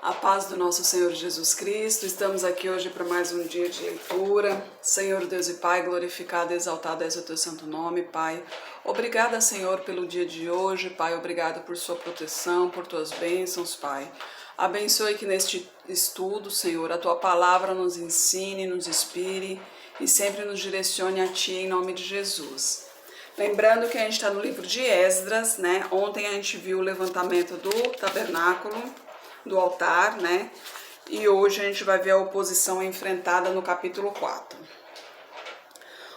A paz do nosso Senhor Jesus Cristo, estamos aqui hoje para mais um dia de leitura. Senhor Deus e Pai, glorificado e exaltado és o teu santo nome, Pai. Obrigada, Senhor, pelo dia de hoje, Pai. Obrigado por sua proteção, por tuas bênçãos, Pai. Abençoe que neste estudo, Senhor, a tua palavra nos ensine, nos inspire e sempre nos direcione a ti em nome de Jesus. Lembrando que a gente está no livro de Esdras, né? Ontem a gente viu o levantamento do tabernáculo, do altar, né? E hoje a gente vai ver a oposição enfrentada no capítulo 4.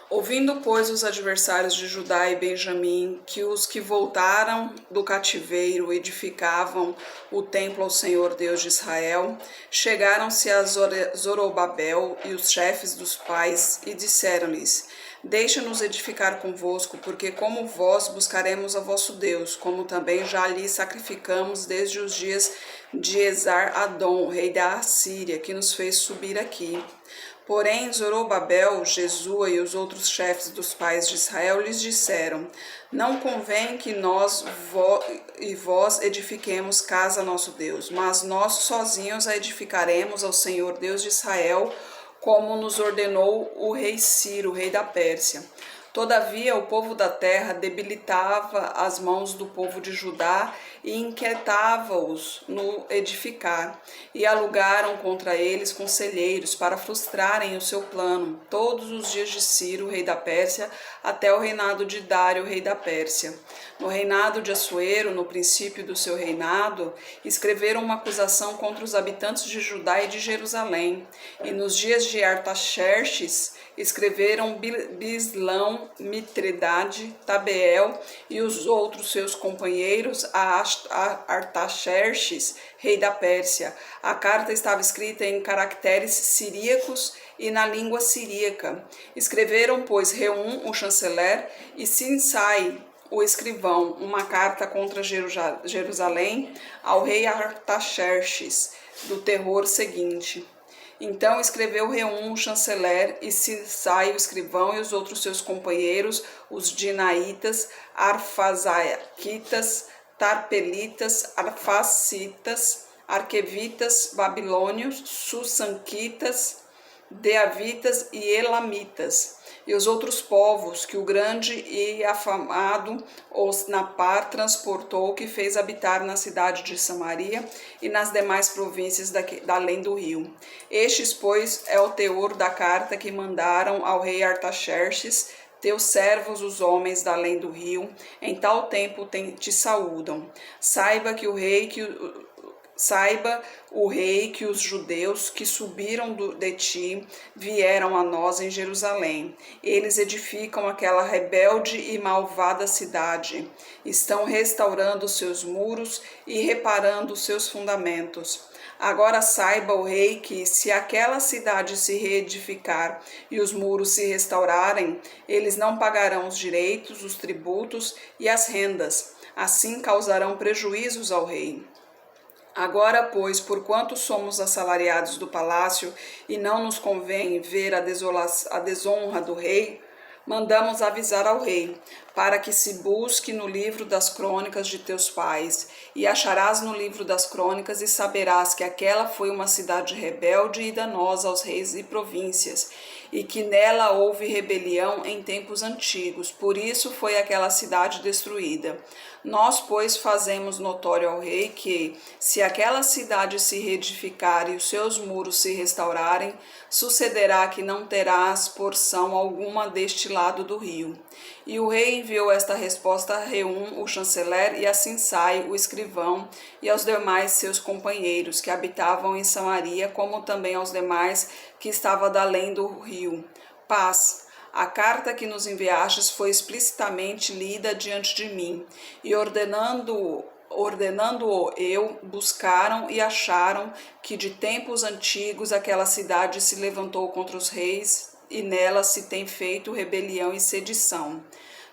Ouvindo, pois, os adversários de Judá e Benjamim, que os que voltaram do cativeiro edificavam o templo ao Senhor Deus de Israel, chegaram-se a Zorobabel e os chefes dos pais e disseram-lhes: Deixa-nos edificar convosco, porque como vós buscaremos a vosso Deus, como também já lhe sacrificamos desde os dias de Esar-Adom, rei da Assíria, que nos fez subir aqui. Porém, Zorobabel, Jesua e os outros chefes dos pais de Israel lhes disseram: Não convém que nós e vós edifiquemos casa a nosso Deus, mas nós sozinhos a edificaremos ao Senhor Deus de Israel, como nos ordenou o rei Ciro, rei da Pérsia. Todavia, o povo da terra debilitava as mãos do povo de Judá e inquietava-os no edificar, e alugaram contra eles conselheiros para frustrarem o seu plano, todos os dias de Ciro, rei da Pérsia, até o reinado de Dário, rei da Pérsia. No reinado de Assuero, no princípio do seu reinado, escreveram uma acusação contra os habitantes de Judá e de Jerusalém, e nos dias de Artaxerxes, escreveram Bislão, Mitredade, Tabeel e os outros seus companheiros a Artaxerxes, rei da Pérsia. A carta estava escrita em caracteres siríacos e na língua siríaca. Escreveram, pois, Reum, o chanceler, e Sinsai, o escrivão, uma carta contra Jerusalém ao rei Artaxerxes, do terror seguinte. Então escreveu Reum, o chanceler, e Sinsai, o escrivão, e os outros seus companheiros, os dinaitas, arfazaquitas, tarpelitas, arfacitas, arquevitas, babilônios, sussanquitas, deavitas e elamitas, e os outros povos que o grande e afamado Osnapar transportou, que fez habitar na cidade de Samaria e nas demais províncias da além do rio. Estes, pois, é o teor da carta que mandaram ao rei Artaxerxes: Teus servos, os homens da além do rio, em tal tempo te saúdam. Saiba o rei que os judeus que subiram de ti vieram a nós em Jerusalém. Eles edificam aquela rebelde e malvada cidade. Estão restaurando seus muros e reparando seus fundamentos. Agora saiba o rei que, se aquela cidade se reedificar e os muros se restaurarem, eles não pagarão os direitos, os tributos e as rendas. Assim causarão prejuízos ao rei. Agora, pois, porquanto somos assalariados do palácio e não nos convém ver a desonra do rei, mandamos avisar ao rei, para que se busque no livro das crônicas de teus pais, e acharás no livro das crônicas e saberás que aquela foi uma cidade rebelde e danosa aos reis e províncias, e que nela houve rebelião em tempos antigos, por isso foi aquela cidade destruída. Nós, pois, fazemos notório ao rei que, se aquela cidade se reedificar e os seus muros se restaurarem, sucederá que não terás porção alguma deste lado do rio. E o rei enviou esta resposta a Reum, o chanceler, e a Sinsai, o escrivão, e aos demais seus companheiros que habitavam em Samaria, como também aos demais que estavam da além do rio. Paz. A carta que nos enviastes foi explicitamente lida diante de mim, e ordenando-o eu, buscaram e acharam que de tempos antigos aquela cidade se levantou contra os reis, e nela se tem feito rebelião e sedição.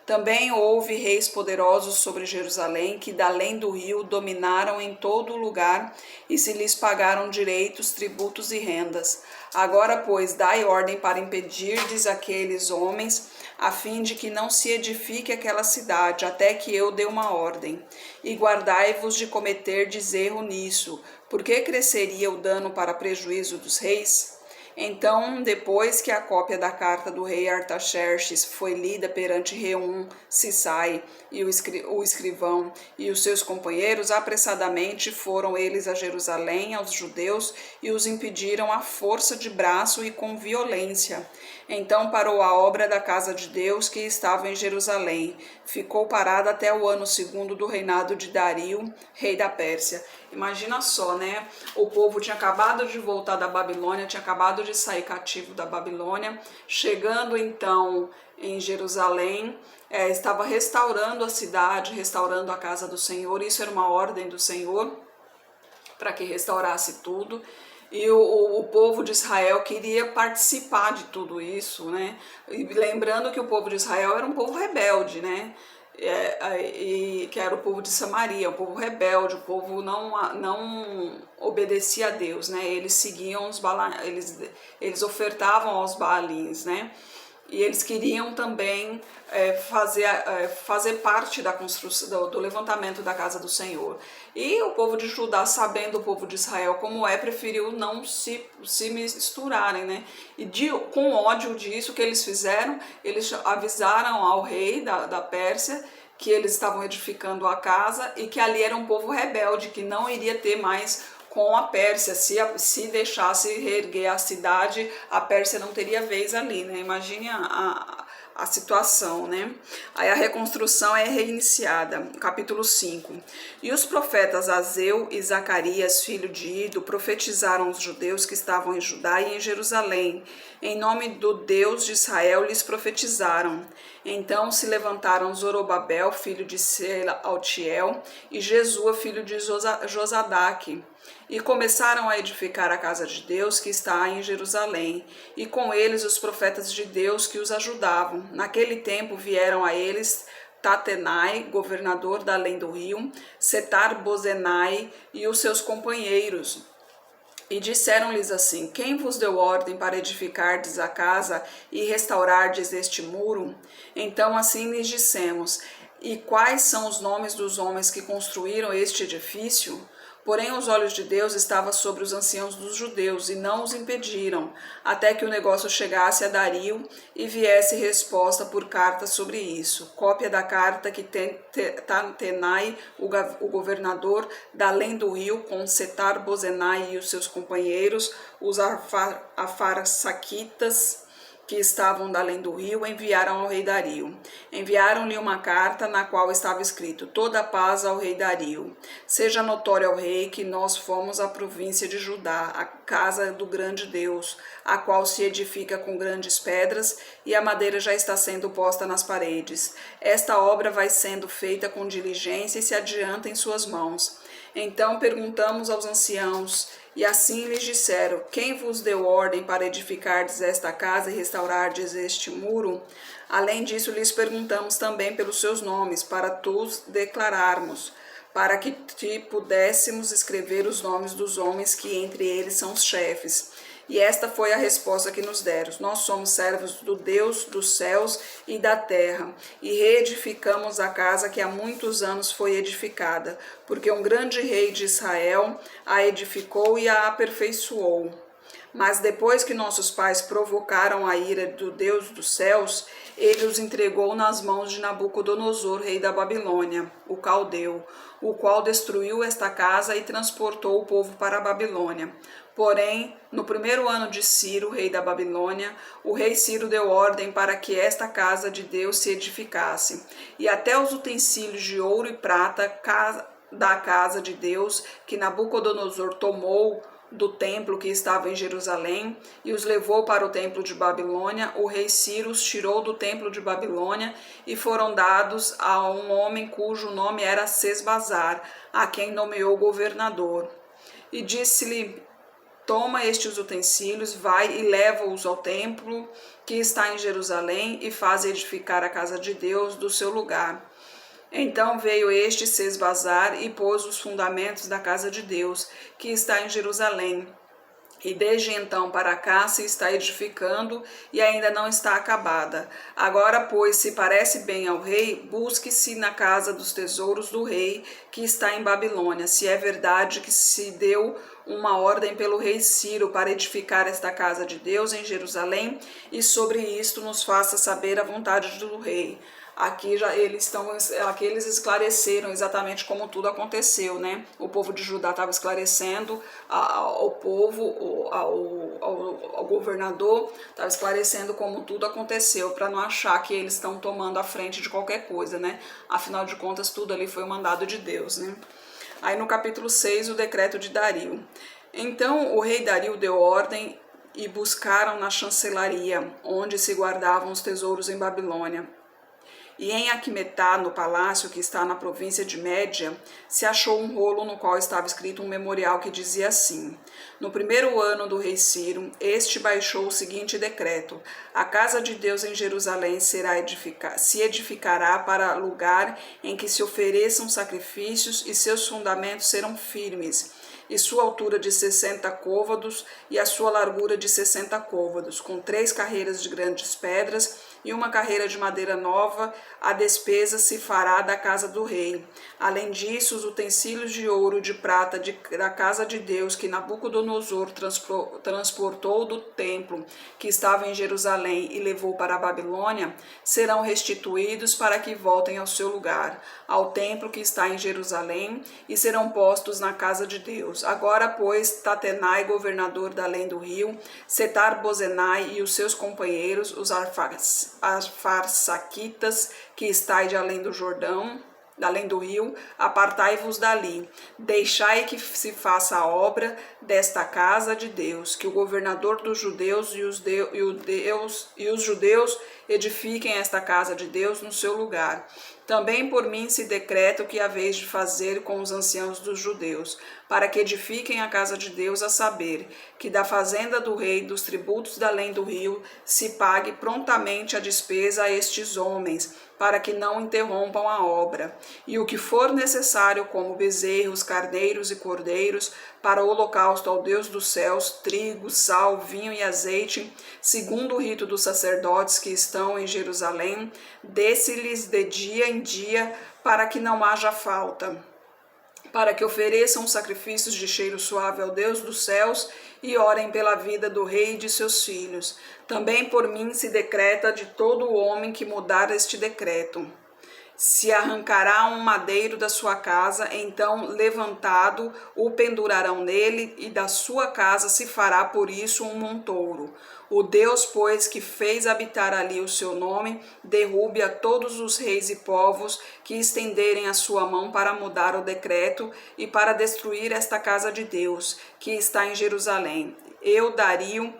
Também houve reis poderosos sobre Jerusalém, que da além do rio dominaram em todo o lugar e se lhes pagaram direitos, tributos e rendas. Agora, pois, dai ordem para impedirdes aqueles homens, a fim de que não se edifique aquela cidade, até que eu dê uma ordem. E guardai-vos de cometerdes erro nisso, porque cresceria o dano para prejuízo dos reis? Então, depois que a cópia da carta do rei Artaxerxes foi lida perante Reum, Sisai e o escrivão e os seus companheiros, apressadamente foram eles a Jerusalém, aos judeus, e os impediram à força de braço e com violência. Então parou a obra da casa de Deus que estava em Jerusalém. Ficou parada até o ano 2º do reinado de Dario, rei da Pérsia. Imagina só, né? O povo tinha acabado de voltar da Babilônia, tinha acabado de sair cativo da Babilônia, chegando então em Jerusalém, estava restaurando a cidade, restaurando a casa do Senhor. Isso era uma ordem do Senhor para que restaurasse tudo. E o povo de Israel queria participar de tudo isso, né? E lembrando que o povo de Israel era um povo rebelde, né? Que era o povo de Samaria, o povo rebelde, o povo não obedecia a Deus, né? Eles seguiam eles ofertavam aos Baalins, né? E eles queriam também fazer parte da construção, do levantamento da casa do Senhor. E o povo de Judá, sabendo o povo de Israel como preferiu não se misturarem, né? E com ódio disso que eles fizeram, eles avisaram ao rei da Pérsia que eles estavam edificando a casa e que ali era um povo rebelde, que não iria ter mais com a Pérsia. Se deixasse reerguer a cidade, a Pérsia não teria vez ali, né? Imagine a situação, né? Aí a reconstrução é reiniciada, capítulo 5. E os profetas Azeu e Zacarias, filho de Ido, profetizaram os judeus que estavam em Judá e em Jerusalém. Em nome do Deus de Israel lhes profetizaram. Então se levantaram Zorobabel, filho de Sealtiel, e Jesua, filho de Josadaque, e começaram a edificar a casa de Deus que está em Jerusalém, e com eles os profetas de Deus que os ajudavam. Naquele tempo vieram a eles Tatenai, governador da além do rio, Setar-Bozenai e os seus companheiros. E disseram-lhes assim: quem vos deu ordem para edificardes a casa e restaurardes este muro? Então assim lhes dissemos: e quais são os nomes dos homens que construíram este edifício? Porém, os olhos de Deus estavam sobre os anciãos dos judeus e não os impediram, até que o negócio chegasse a Dario e viesse resposta por carta sobre isso. Cópia da carta que Tatenai, o governador da além do rio, com Setar-Bozenai e os seus companheiros, os Afarsaquitas, que estavam da além do rio, enviaram ao rei Dario. Enviaram-lhe uma carta na qual estava escrito: toda a paz ao rei Dario. Seja notório ao rei que nós fomos a província de Judá, a casa do grande Deus, a qual se edifica com grandes pedras, e a madeira já está sendo posta nas paredes. Esta obra vai sendo feita com diligência e se adianta em suas mãos. Então perguntamos aos anciãos, e assim lhes disseram: quem vos deu ordem para edificardes esta casa e restaurardes este muro? Além disso, lhes perguntamos também pelos seus nomes, para tus declararmos, para que te pudéssemos escrever os nomes dos homens que entre eles são os chefes. E esta foi a resposta que nos deram: nós somos servos do Deus dos céus e da terra, e reedificamos a casa que há muitos anos foi edificada, porque um grande rei de Israel a edificou e a aperfeiçoou. Mas depois que nossos pais provocaram a ira do Deus dos céus, ele os entregou nas mãos de Nabucodonosor, rei da Babilônia, o caldeu, o qual destruiu esta casa e transportou o povo para a Babilônia. Porém, no 1º ano de Ciro, rei da Babilônia, o rei Ciro deu ordem para que esta casa de Deus se edificasse, e até os utensílios de ouro e prata da casa de Deus, que Nabucodonosor tomou do templo que estava em Jerusalém e os levou para o templo de Babilônia, o rei Ciro os tirou do templo de Babilônia e foram dados a um homem cujo nome era Sesbazar, a quem nomeou governador. E disse-lhe toma estes utensílios, vai e leva-os ao templo que está em Jerusalém e faz edificar a casa de Deus do seu lugar. Então veio este se esvazar e pôs os fundamentos da casa de Deus, que está em Jerusalém. E desde então para cá se está edificando e ainda não está acabada. Agora, pois, se parece bem ao rei, busque-se na casa dos tesouros do rei, que está em Babilônia, se é verdade que se deu uma ordem pelo rei Ciro para edificar esta casa de Deus em Jerusalém, e sobre isto nos faça saber a vontade do rei. Aqui eles esclareceram exatamente como tudo aconteceu, né? O povo de Judá estava esclarecendo ao povo, ao governador, estava esclarecendo como tudo aconteceu, para não achar que eles estão tomando a frente de qualquer coisa, né? Afinal de contas, tudo ali foi o mandado de Deus, né? Aí no capítulo 6, o decreto de Dario. Então o rei Dario deu ordem e buscaram na chancelaria, onde se guardavam os tesouros em Babilônia. E em Aqumetá, no palácio que está na província de Média, se achou um rolo no qual estava escrito um memorial que dizia assim: no primeiro ano do rei Ciro, este baixou o seguinte decreto: a casa de Deus em Jerusalém se edificará para lugar em que se ofereçam sacrifícios, e seus fundamentos serão firmes, e sua altura de 60 côvados e a sua largura de 60 côvados, com 3 carreiras de grandes pedras e uma carreira de madeira nova. A despesa se fará da casa do rei. Além disso, os utensílios de ouro e de prata da casa de Deus que Nabucodonosor transportou do templo que estava em Jerusalém e levou para a Babilônia, serão restituídos para que voltem ao seu lugar, ao templo que está em Jerusalém, e serão postos na casa de Deus. Agora, pois, Tatenai, governador da além do rio, Setar-Bozenai e os seus companheiros, os Arfarsaquitas, que estáis de além do Jordão, além do rio, apartai-vos dali, deixai que se faça a obra desta casa de Deus, que o governador dos judeus e os judeus edifiquem esta casa de Deus no seu lugar. Também por mim se decreta o que haveis de fazer com os anciãos dos judeus, para que edifiquem a casa de Deus, a saber, que da fazenda do rei, dos tributos da além do rio, se pague prontamente a despesa a estes homens, para que não interrompam a obra, e o que for necessário, como bezerros, carneiros e cordeiros, para o holocausto ao Deus dos céus, trigo, sal, vinho e azeite, segundo o rito dos sacerdotes que estão em Jerusalém, desse-lhes de dia em dia, para que não haja falta, para que ofereçam sacrifícios de cheiro suave ao Deus dos céus e orem pela vida do rei e de seus filhos. Também por mim se decreta de todo o homem que mudar este decreto. Se arrancará um madeiro da sua casa, então levantado o pendurarão nele, e da sua casa se fará por isso um montouro. O Deus, pois, que fez habitar ali o seu nome, derrube a todos os reis e povos que estenderem a sua mão para mudar o decreto e para destruir esta casa de Deus, que está em Jerusalém. Eu, Dario,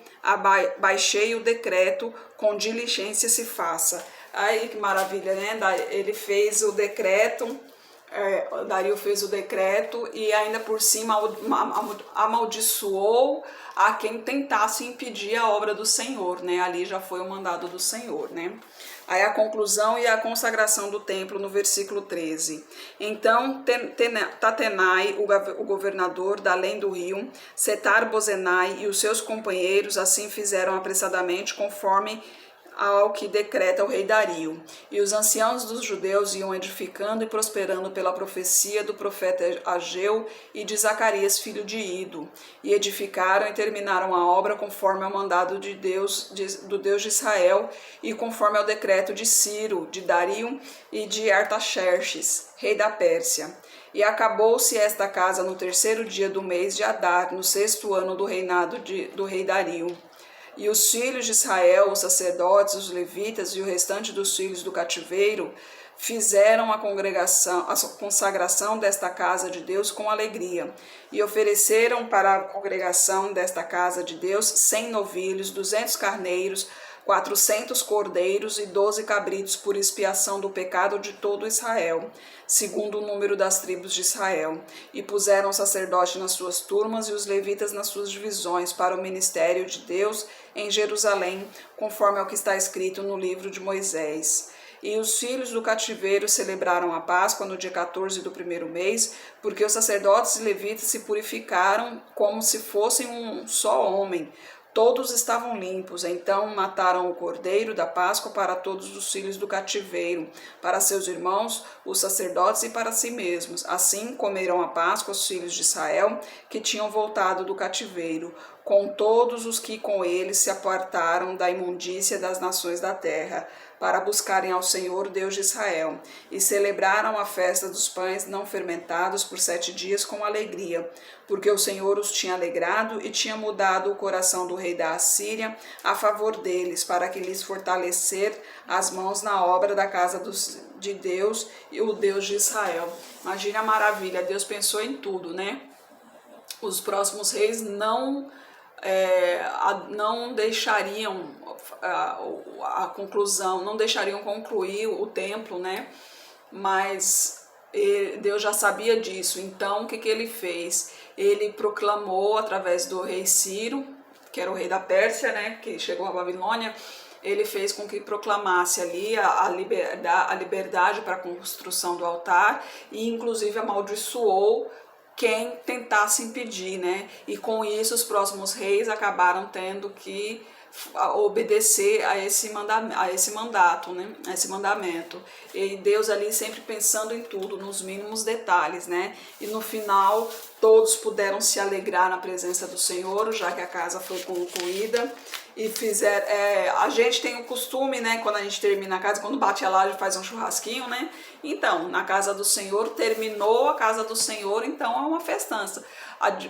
baixei o decreto, com diligência se faça. Aí que maravilha, né? Ele fez o decreto, Dario fez o decreto e ainda por cima amaldiçoou a quem tentasse impedir a obra do Senhor, né? Ali já foi o mandado do Senhor, né? Aí a conclusão e a consagração do templo no versículo 13. Então Tatenai, o governador da além do rio, Setar-Bozenai e os seus companheiros assim fizeram apressadamente conforme ao que decreta o rei Dario. E os anciãos dos judeus iam edificando e prosperando pela profecia do profeta Ageu e de Zacarias, filho de Ido. E edificaram e terminaram a obra conforme ao mandado de Deus, do Deus de Israel, e conforme ao decreto de Ciro, de Dario e de Artaxerxes, rei da Pérsia. E acabou-se esta casa no 3º dia do mês de Adar, no 6º ano do reinado do rei Dario. E os filhos de Israel, os sacerdotes, os levitas e o restante dos filhos do cativeiro fizeram a consagração desta casa de Deus com alegria, e ofereceram para a congregação desta casa de Deus 100 novilhos, 200 carneiros, 400 cordeiros e 12 cabritos por expiação do pecado de todo Israel, segundo o número das tribos de Israel. E puseram o sacerdote nas suas turmas e os levitas nas suas divisões para o ministério de Deus em Jerusalém, conforme ao que está escrito no livro de Moisés. E os filhos do cativeiro celebraram a Páscoa no dia 14 do primeiro mês, porque os sacerdotes e levitas se purificaram como se fossem um só homem. Todos estavam limpos, então mataram o cordeiro da Páscoa para todos os filhos do cativeiro, para seus irmãos, os sacerdotes e para si mesmos. Assim comeram a Páscoa os filhos de Israel, que tinham voltado do cativeiro, com todos os que com eles se apartaram da imundícia das nações da terra, para buscarem ao Senhor, Deus de Israel, e celebraram a festa dos pães não fermentados por 7 dias com alegria, porque o Senhor os tinha alegrado e tinha mudado o coração do rei da Assíria a favor deles, para que lhes fortalecer as mãos na obra da casa de Deus e o Deus de Israel. Imagina a maravilha, Deus pensou em tudo, né? Os próximos reis não deixariam a conclusão, não deixariam concluir o templo, né? Mas Deus já sabia disso. Então, o que ele fez? Ele proclamou através do rei Ciro, que era o rei da Pérsia, né? Que chegou à Babilônia. Ele fez com que proclamasse ali a liberdade para a construção do altar e, inclusive, amaldiçoou quem tentasse impedir, né? E com isso os próximos reis acabaram tendo que obedecer a esse mandato, né? A esse mandamento. E Deus ali sempre pensando em tudo, nos mínimos detalhes, né? E no final todos puderam se alegrar na presença do Senhor, já que a casa foi concluída. E a gente tem o costume, né, quando a gente termina a casa, quando bate a laje faz um churrasquinho, né? Então, na casa do Senhor, terminou a casa do Senhor, então é uma festança.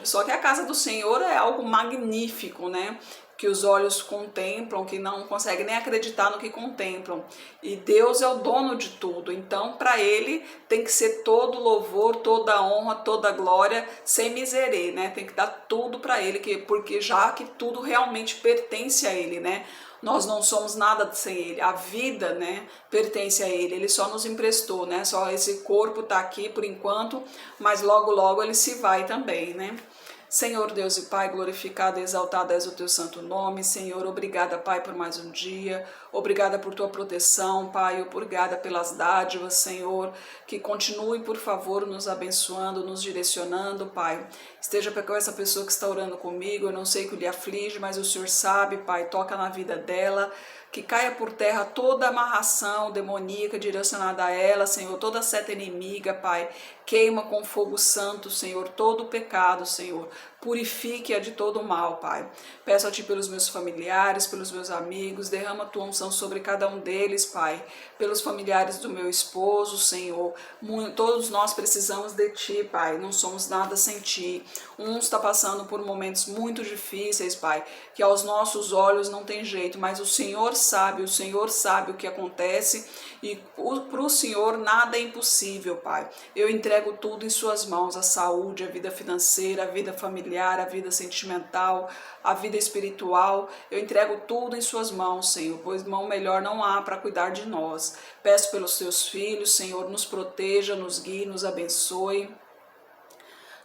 Só que a casa do Senhor é algo magnífico, né? Que os olhos contemplam, que não conseguem nem acreditar no que contemplam. E Deus é o dono de tudo, então para Ele tem que ser todo louvor, toda honra, toda glória, sem miserê, né? Tem que dar tudo para Ele, porque já que tudo realmente pertence a Ele, né? Nós não somos nada sem Ele, a vida, né, pertence a Ele, Ele só nos emprestou, né? Só esse corpo está aqui por enquanto, mas logo logo Ele se vai também, né? Senhor Deus e Pai, glorificado e exaltado és o teu santo nome. Senhor, obrigada, Pai, por mais um dia. Obrigada por tua proteção, Pai. Obrigada pelas dádivas, Senhor. Que continue, por favor, nos abençoando, nos direcionando, Pai. Esteja com essa pessoa que está orando comigo. Eu não sei o que lhe aflige, mas o Senhor sabe, Pai. Toca na vida dela. Que caia por terra toda amarração demoníaca direcionada a ela, Senhor, toda seta inimiga, Pai. Queima com fogo santo, Senhor, todo o pecado, Senhor. Purifique-a de todo o mal, Pai. Peço a Ti pelos meus familiares, pelos meus amigos, derrama a Tua unção sobre cada um deles, Pai. Pelos familiares do meu esposo, Senhor. Todos nós precisamos de Ti, Pai. Não somos nada sem Ti. Um está passando por momentos muito difíceis, Pai, que aos nossos olhos não tem jeito, mas o Senhor sabe o que acontece e para o Senhor nada é impossível, Pai. Eu entrego tudo em Suas mãos, a saúde, a vida financeira, a vida familiar, a vida sentimental, a vida espiritual. Eu entrego tudo em Suas mãos, Senhor, pois mão melhor não há para cuidar de nós. Peço pelos Teus filhos, Senhor, nos proteja, nos guie, nos abençoe.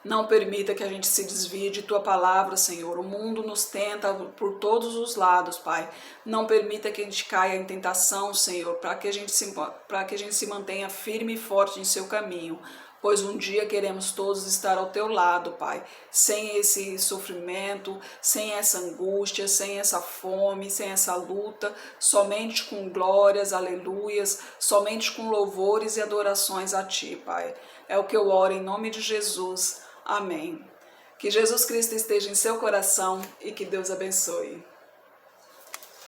Não permita que a gente se desvie de Tua palavra, Senhor. O mundo nos tenta por todos os lados, Pai. Não permita que a gente caia em tentação, Senhor, para que a gente se mantenha firme e forte em Seu caminho. Pois um dia queremos todos estar ao Teu lado, Pai, sem esse sofrimento, sem essa angústia, sem essa fome, sem essa luta, somente com glórias, aleluias, somente com louvores e adorações a Ti, Pai. É o que eu oro em nome de Jesus. Amém. Que Jesus Cristo esteja em seu coração e que Deus abençoe.